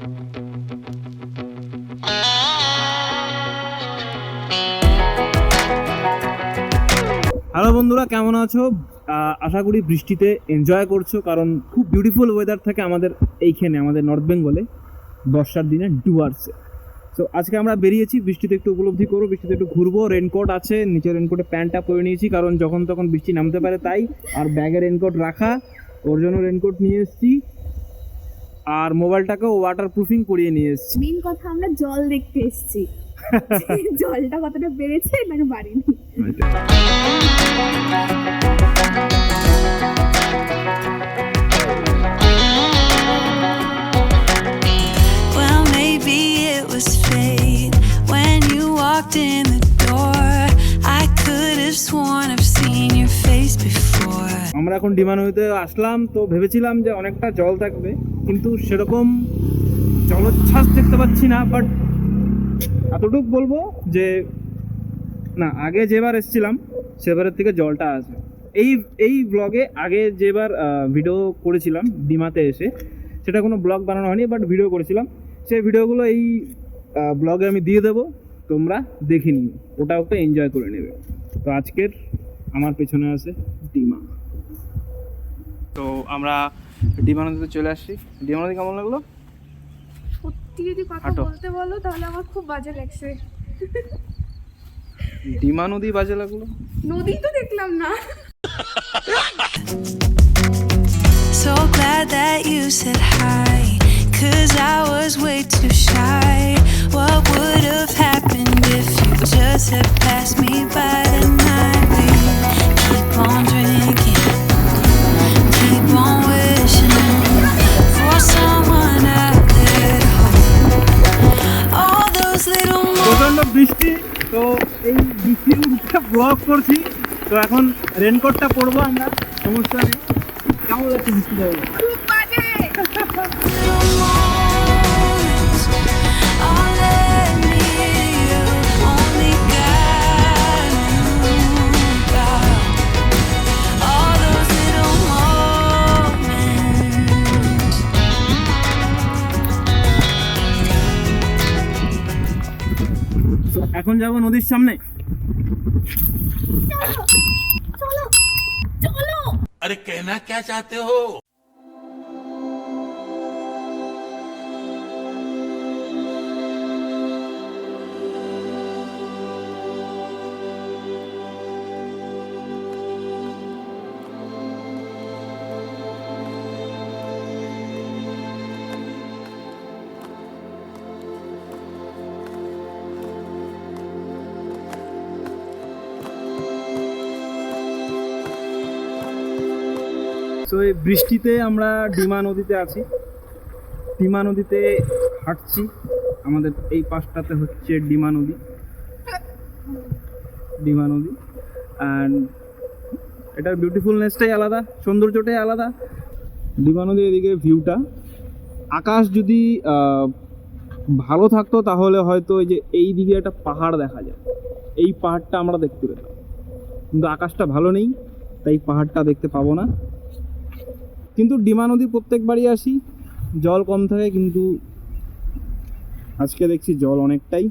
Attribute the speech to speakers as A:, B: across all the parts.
A: Hello বন্ধুরা, কেমন আছো? আশা করি বৃষ্টিতে এনজয় করছো, কারণ খুব বিউটিফুল ওয়েদার থাকে আমাদের এইখানে, আমাদের নর্থ বেঙ্গলে বর্ষার দিনে ডুয়ার্সে। তো আজকে আমরা বেরিয়েছি বৃষ্টিতে একটু উপলব্ধি করবো, বৃষ্টিতে একটু ঘুরবো। রেনকোট আছে, নিচে রেনকোটে প্যান্টটা পরে নিয়েছি, কারণ যখন তখন বৃষ্টি নামতে পারে তাই। আর ব্যাগে রেনকোট রাখা, ওর জন্য রেনকোট নিয়ে এসেছি। আর মোবাইলটাকেও ওয়াটার প্রুফিং করিয়ে নিয়ে এসেছি।
B: মেইন কথা, আমরা জল দেখতে এসেছি। জলটা কতটা বেড়েছে নাকি বাড়েনি।
C: Well, maybe it was fate when you walked in the door. I could have sworn I've seen your face before.
A: আমরা এখন ডিমানইতে আসলাম, তো ভেবেছিলাম যে অনেকটা জল থাকবে, কিন্তু সেরকম জলোচ্ছ্বাস দেখতে পাচ্ছি না। বাট এতটুকু বলবো যে না, আগে যেবার এসেছিলাম সেবারের থেকে জলটা আছে। এই ব্লগে আগে যেবার ভিডিও করেছিলাম ডিমাতে এসে, সেটা কোনো ব্লগ বানানো হয়নি, বাট ভিডিও করেছিলাম। সেই ভিডিওগুলো এই ব্লগে আমি দিয়ে দেবো, তোমরা দেখে নিও, ওটাও একটু এনজয় করে নেবে। তো আজকের আমার পেছনে আছে ডিমা। তো আমরা ডিমা নদীতে চলে আসছি। ডিমা নদী কেমন লাগলো?
B: সত্যি যদি কথা বলতে বলো তাহলে আমার খুব বাজে লাগছে।
A: ডিমা নদী বাজে লাগলো?
B: নদী তো দেখলাম না।
C: So glad that you said hi, 'cause I was way too shy. What would have happened if you just had passed me by tonight? We keep on drinking, keep on wishing for someone out there to hold all those little
A: প্রচণ্ড বৃষ্টি, তো এই বৃষ্টির মধ্যে blog করছি। তো এখন রেনকোটটা পরবো আমরা, সমস্যা নেই। কেমন লাগছে বৃষ্টিটা?
B: খুব বাজে।
C: moments, all let me you only God knew about all those little moments.
A: তো এখন যাবো নদীর সামনে।
B: চলো চলো।
D: अरे कहना क्या चाहते हो?
A: তো এই বৃষ্টিতে আমরা ডিমা নদীতে আছি, ডিমা নদীতে হাঁটছি। আমাদের এই পাশটাতে হচ্ছে ডিমা নদী, ডিমা নদী। অ্যান্ড এটার বিউটিফুলনেসটাই আলাদা, সৌন্দর্যটাই আলাদা। ডিমা নদীর এদিকে ভিউটা, আকাশ যদি ভালো থাকতো তাহলে হয়তো এই যে এই দিকে একটা পাহাড় দেখা যায়, এই পাহাড়টা আমরা দেখতে পেতাম, কিন্তু আকাশটা ভালো নেই, তাই পাহাড়টা দেখতে পাবো না। কিন্তু ডিমা নদী প্রত্যেকবারই আসি, জল কম থাকে, কিন্তু আজকে দেখছি জল অনেকটাই।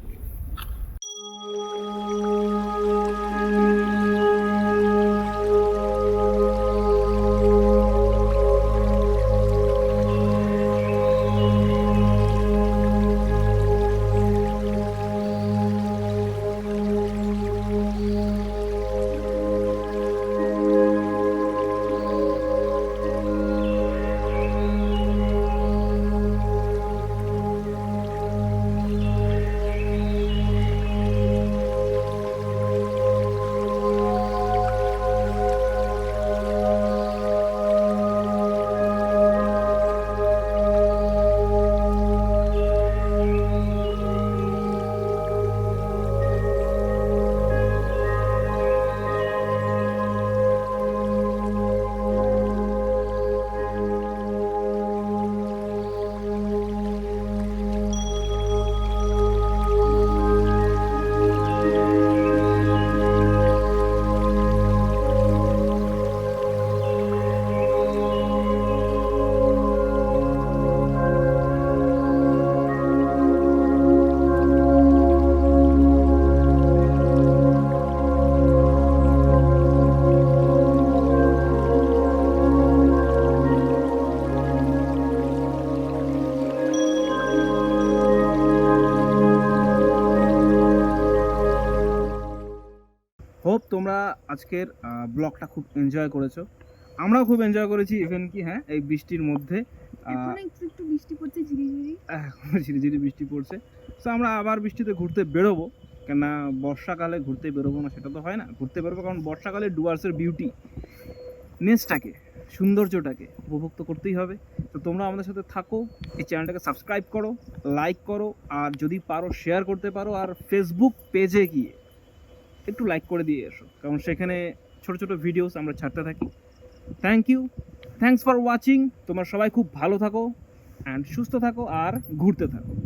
A: তোমরা আজকের ব্লগটা খুব এনজয় করেছো, আমরাও খুব এনজয় করেছি। ইভেন কি হ্যাঁ, এই বৃষ্টির মধ্যে
B: এখন একটু একটু বৃষ্টি পড়ছে ঝিরিঝিরি।
A: এখনো ঝিরিঝিরি বৃষ্টি পড়ছে। সো আমরা আবার বৃষ্টিতে ঘুরতে বেরোবো, কেননা বর্ষাকালে ঘুরতে বেরোবো না সেটা তো হয় না, ঘুরতে বেরোবো কারণ বর্ষাকালে ডুয়ার্সের বিউটি নেচটাকে, সৌন্দর্যটাকে উপভোগ তো করতেই হবে। তো তোমরা আমাদের সাথে থাকো, এই চ্যানেলটাকে সাবস্ক্রাইব করো, লাইক করো, আর যদি পারো শেয়ার করতে পারো, আর ফেসবুক পেজে গিয়ে একটু লাইক করে দিয়ে এসো, কারণ সেখানে ছোট ছোট ভিডিওস আমরা ছাড়তে থাকি। Thank you, thanks for watching. তোমরা সবাই খুব ভালো থাকো অ্যান্ড সুস্থ থাকো আর ঘুরতে থাকো।